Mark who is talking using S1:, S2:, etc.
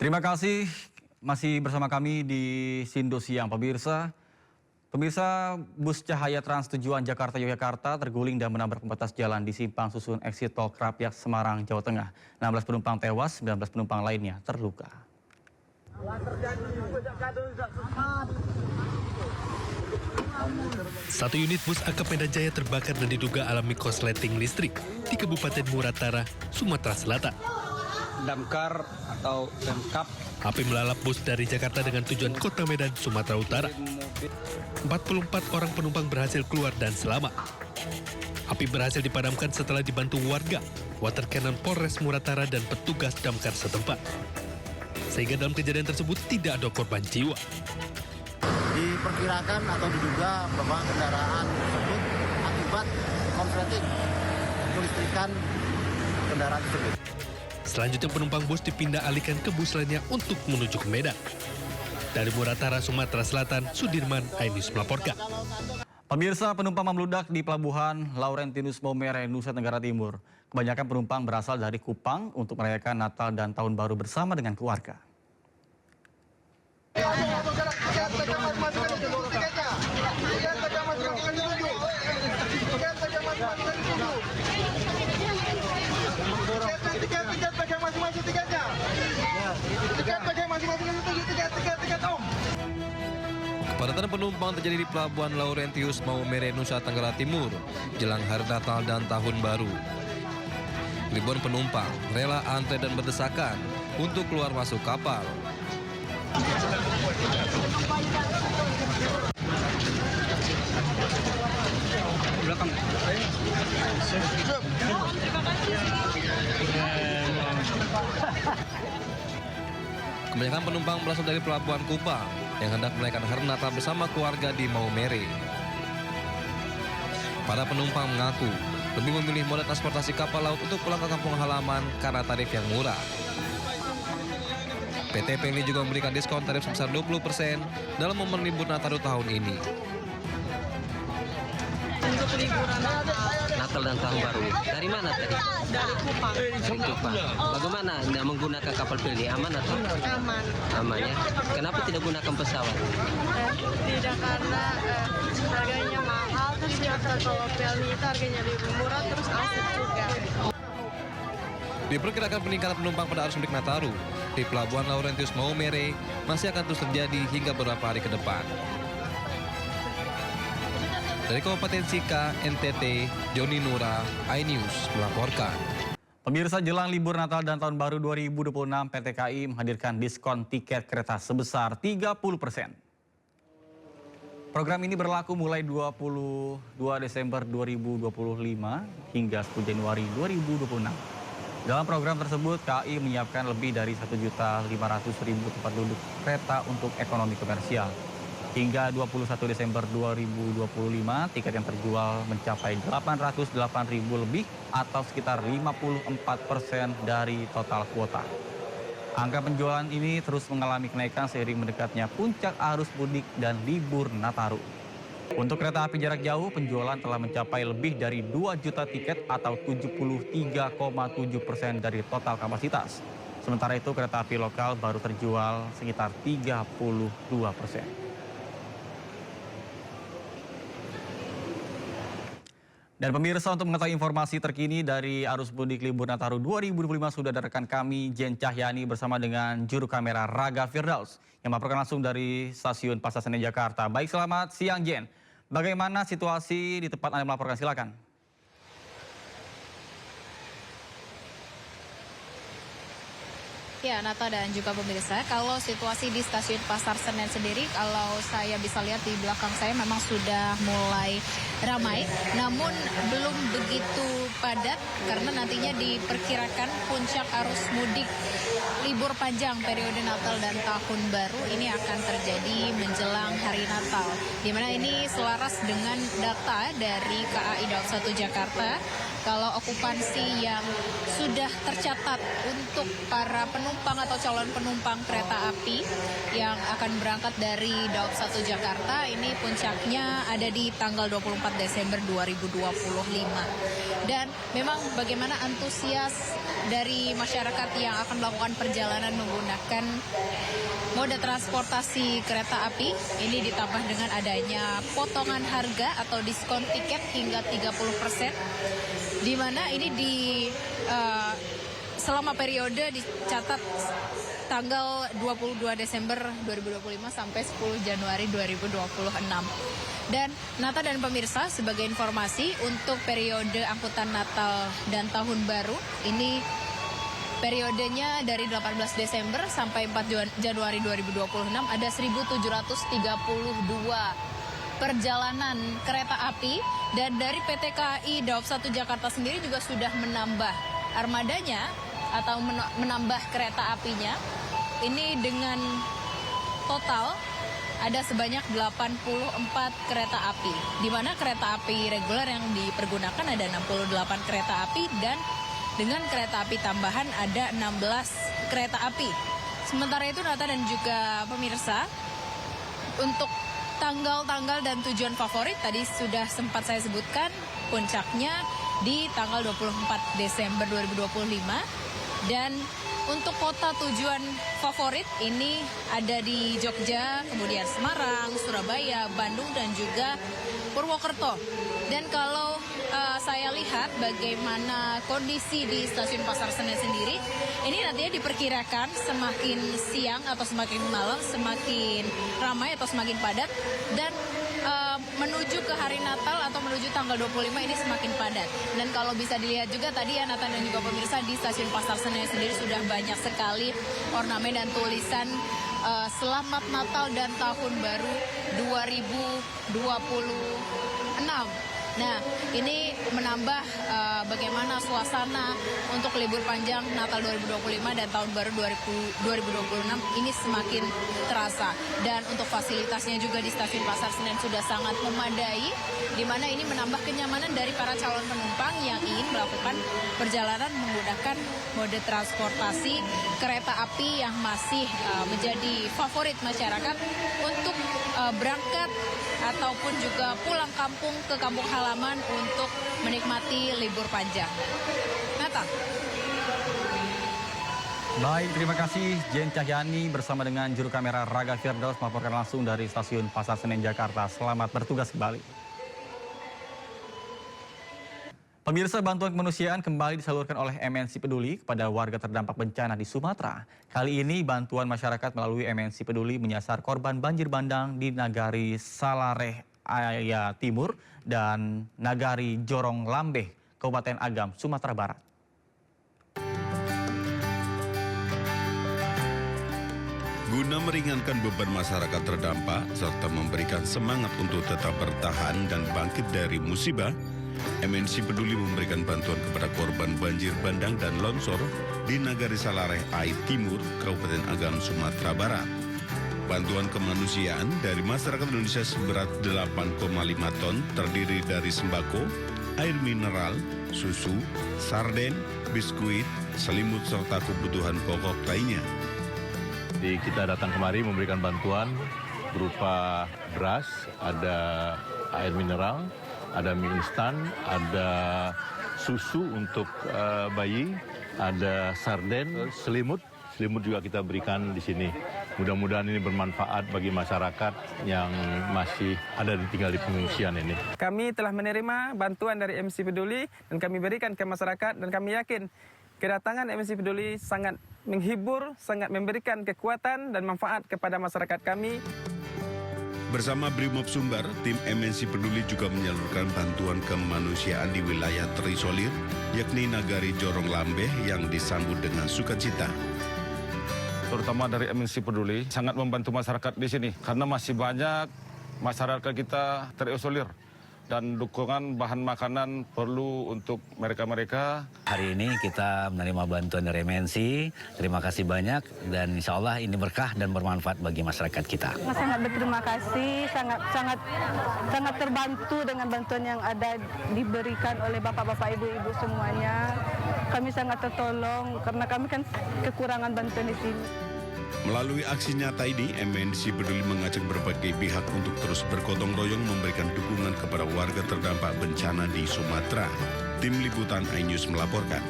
S1: Terima kasih masih bersama kami di Sindo Siang, pemirsa. Pemirsa, bus Cahaya Trans tujuan Jakarta-Yogyakarta terguling dan menabrak pembatas jalan di simpang susun eksit tol Krapyak, Semarang, Jawa Tengah. 16 penumpang tewas, 19 penumpang lainnya terluka.
S2: Satu unit bus AKP Medan Jaya terbakar dan diduga alami korsleting listrik di Kabupaten Muratara, Sumatera Selatan.
S3: Damkar atau Pemkap.
S2: Api melalap bus dari Jakarta dengan tujuan Kota Medan, Sumatera Utara. 44 orang penumpang berhasil keluar dan selamat. Api berhasil dipadamkan setelah dibantu warga, water cannon Polres Muratara dan petugas damkar setempat. Sehingga dalam kejadian tersebut tidak ada korban jiwa.
S4: Diperkirakan atau diduga bahwa kendaraan tersebut akibat korsleting kelistrikan kendaraan tersebut.
S2: Selanjutnya penumpang bus dipindah alihkan ke bus lainnya untuk menuju ke Medan. Dari Muratara, Sumatera Selatan, Sudirman Ainus melaporkan.
S1: Pemirsa, penumpang membludak di Pelabuhan Laurentinus Maumere, Nusa Tenggara Timur. Kebanyakan penumpang berasal dari Kupang untuk merayakan Natal dan Tahun Baru bersama dengan keluarga.
S3: Kepadatan penumpang terjadi di Pelabuhan Laurentinus Maumere, Nusa Tenggara Timur, jelang Hari Natal dan Tahun Baru. Ribuan penumpang rela antre dan berdesakan untuk keluar masuk kapal. Kebanyakan penumpang berasal dari Pelabuhan Kupang yang hendak merayakan Hari Natal bersama keluarga di Maumere. Para penumpang mengaku lebih memilih moda transportasi kapal laut untuk pulang ke kampung halaman karena tarif yang murah. PT PLI juga memberikan diskon tarif sebesar 20% dalam momen libur Nataru tahun ini.
S5: Untuk liburan
S6: Natal dan Tahun Baru. Dari mana tadi?
S5: dari Kupang.
S6: Dari Kupang. Bagaimana Anda menggunakan kapal PLI? Aman atau?
S5: Aman.
S6: Aman ya. Kenapa tidak gunakan pesawat?
S5: Tidak karena harganya mahal, terus ya kalau PLI itu harganya lebih murah, terus asik juga.
S3: Diperkirakan peningkatan penumpang pada arus mudik Nataru di Pelabuhan Laurentinus Maumere masih akan terus terjadi hingga beberapa hari ke depan. Dari Kabupaten Sika, NTT, Joni Nura, iNews melaporkan.
S1: Pemirsa, jelang libur Natal dan Tahun Baru 2026, PT KAI menghadirkan diskon tiket kereta sebesar 30%. Program ini berlaku mulai 22 Desember 2025 hingga 10 Januari 2026. Dalam program tersebut, KAI menyiapkan lebih dari 1.500.000 tempat duduk kereta untuk ekonomi komersial. Hingga 21 Desember 2025, tiket yang terjual mencapai 808.000 lebih atau sekitar 54% dari total kuota. Angka penjualan ini terus mengalami kenaikan seiring mendekatnya puncak arus mudik dan libur Nataru. Untuk kereta api jarak jauh, penjualan telah mencapai lebih dari 2 juta tiket atau 73,7% dari total kapasitas. Sementara itu, kereta api lokal baru terjual sekitar 32%. Dan pemirsa, untuk mengetahui informasi terkini dari arus mudik libur Nataru 2025 sudah ada rekan kami Jen Cahyani bersama dengan juru kamera Raga Firdaus yang melaporkan langsung dari stasiun Pasar Senen Jakarta. Baik, selamat siang Jen. Bagaimana situasi di tempat Anda melaporkan? Silakan.
S7: Ya, Nata dan juga pemirsa, kalau situasi di stasiun Pasar Senen sendiri, kalau saya bisa lihat di belakang saya memang sudah mulai ramai, namun belum begitu padat karena nantinya diperkirakan puncak arus mudik libur panjang periode Natal dan Tahun Baru ini akan terjadi menjelang hari Natal, di mana ini selaras dengan data dari KAI Daup 1 Jakarta. kalau okupansi yang sudah tercatat untuk para penumpang atau calon penumpang kereta api yang akan berangkat dari Daob 1 Jakarta ini puncaknya ada di tanggal 24 Desember 2025. Dan memang bagaimana antusias dari masyarakat yang akan melakukan perjalanan menggunakan moda transportasi kereta api ini ditambah dengan adanya potongan harga atau diskon tiket hingga 30%, di mana ini selama periode dicatat tanggal 22 Desember 2025 sampai 10 Januari 2026. Dan Nata dan pemirsa, sebagai informasi untuk periode angkutan Natal dan Tahun Baru ini periodenya dari 18 Desember sampai 4 Januari 2026 ada 1.732 perjalanan kereta api, dan dari PT KAI Daob 1 Jakarta sendiri juga sudah menambah armadanya atau menambah kereta apinya. Ini dengan total ada sebanyak 84 kereta api, di mana kereta api reguler yang dipergunakan ada 68 kereta api dan dengan kereta api tambahan ada 16 kereta api. Sementara itu Nata dan juga pemirsa, untuk tanggal-tanggal dan tujuan favorit tadi sudah sempat saya sebutkan, puncaknya di tanggal 24 Desember 2025. Dan untuk kota tujuan favorit ini ada di Jogja, kemudian Semarang, Surabaya, Bandung, dan juga Purwokerto. Dan kalau saya lihat bagaimana kondisi di stasiun Pasar Senen sendiri, ini nantinya diperkirakan semakin siang atau semakin malam semakin ramai atau semakin padat, dan menuju ke hari Natal atau menuju tanggal 25 ini semakin padat. Dan kalau bisa dilihat juga tadi ya Nathan dan juga pemirsa, di stasiun Pasar Senen sendiri sudah banyak sekali ornamen dan tulisan Selamat Natal dan Tahun Baru 2026. Nah, ini menambah bagaimana suasana untuk libur panjang Natal 2025 dan Tahun Baru 2026 ini semakin terasa. Dan untuk fasilitasnya juga di stasiun Pasar Senen sudah sangat memadai, di mana ini menambah kenyamanan dari para calon penumpang yang ingin melakukan perjalanan menggunakan mode transportasi kereta api yang masih menjadi favorit masyarakat untuk berangkat ataupun juga pulang kampung ke kampung halaman untuk menikmati libur panjang. Nathan.
S1: Baik, terima kasih Jen Cahyani bersama dengan juru kamera Raga Firdaus melaporkan langsung dari stasiun Pasar Senen Jakarta. Selamat bertugas kembali. Pemirsa, bantuan kemanusiaan kembali disalurkan oleh MNC Peduli kepada warga terdampak bencana di Sumatera. Kali ini bantuan masyarakat melalui MNC Peduli menyasar korban banjir bandang di Nagari Salareh Aya Timur dan Nagari Jorong Lambeh, Kabupaten Agam, Sumatera Barat.
S8: Guna meringankan beban masyarakat terdampak serta memberikan semangat untuk tetap bertahan dan bangkit dari musibah, MNC Peduli memberikan bantuan kepada korban banjir bandang dan longsor di Nagari Salareh Aya Timur, Kabupaten Agam, Sumatera Barat. Bantuan kemanusiaan dari masyarakat Indonesia seberat 8,5 ton terdiri dari sembako, air mineral, susu, sarden, biskuit, selimut, serta kebutuhan pokok lainnya.
S9: Jadi kita datang kemari memberikan bantuan berupa beras, ada air mineral, ada mie instan, ada susu untuk bayi, ada sarden, selimut juga kita berikan di sini. Mudah-mudahan ini bermanfaat bagi masyarakat yang masih ada tinggal di pengungsian ini.
S10: Kami telah menerima bantuan dari MNC Peduli dan kami berikan ke masyarakat, dan kami yakin kedatangan MNC Peduli sangat menghibur, sangat memberikan kekuatan dan manfaat kepada masyarakat kami.
S8: Bersama Brimob Sumbar, tim MNC Peduli juga menyalurkan bantuan kemanusiaan di wilayah terisolir, yakni Nagari Jorong Lambeh yang disambut dengan sukacita.
S11: Terutama dari MNC Peduli sangat membantu masyarakat di sini karena masih banyak masyarakat kita terisolir. dan dukungan bahan makanan perlu untuk mereka-mereka.
S12: Hari ini kita menerima bantuan dari MNC, terima kasih banyak dan insya Allah ini berkah dan bermanfaat bagi masyarakat kita.
S5: Sangat berterima kasih, sangat terbantu dengan bantuan yang ada diberikan oleh bapak-bapak, ibu-ibu semuanya. Kami sangat tertolong karena kami kan kekurangan bantuan di sini.
S8: Melalui aksi nyata ini, MNC Peduli mengajak berbagai pihak untuk terus bergotong royong memberikan dukungan kepada warga terdampak bencana di Sumatera. Tim Liputan iNews melaporkan.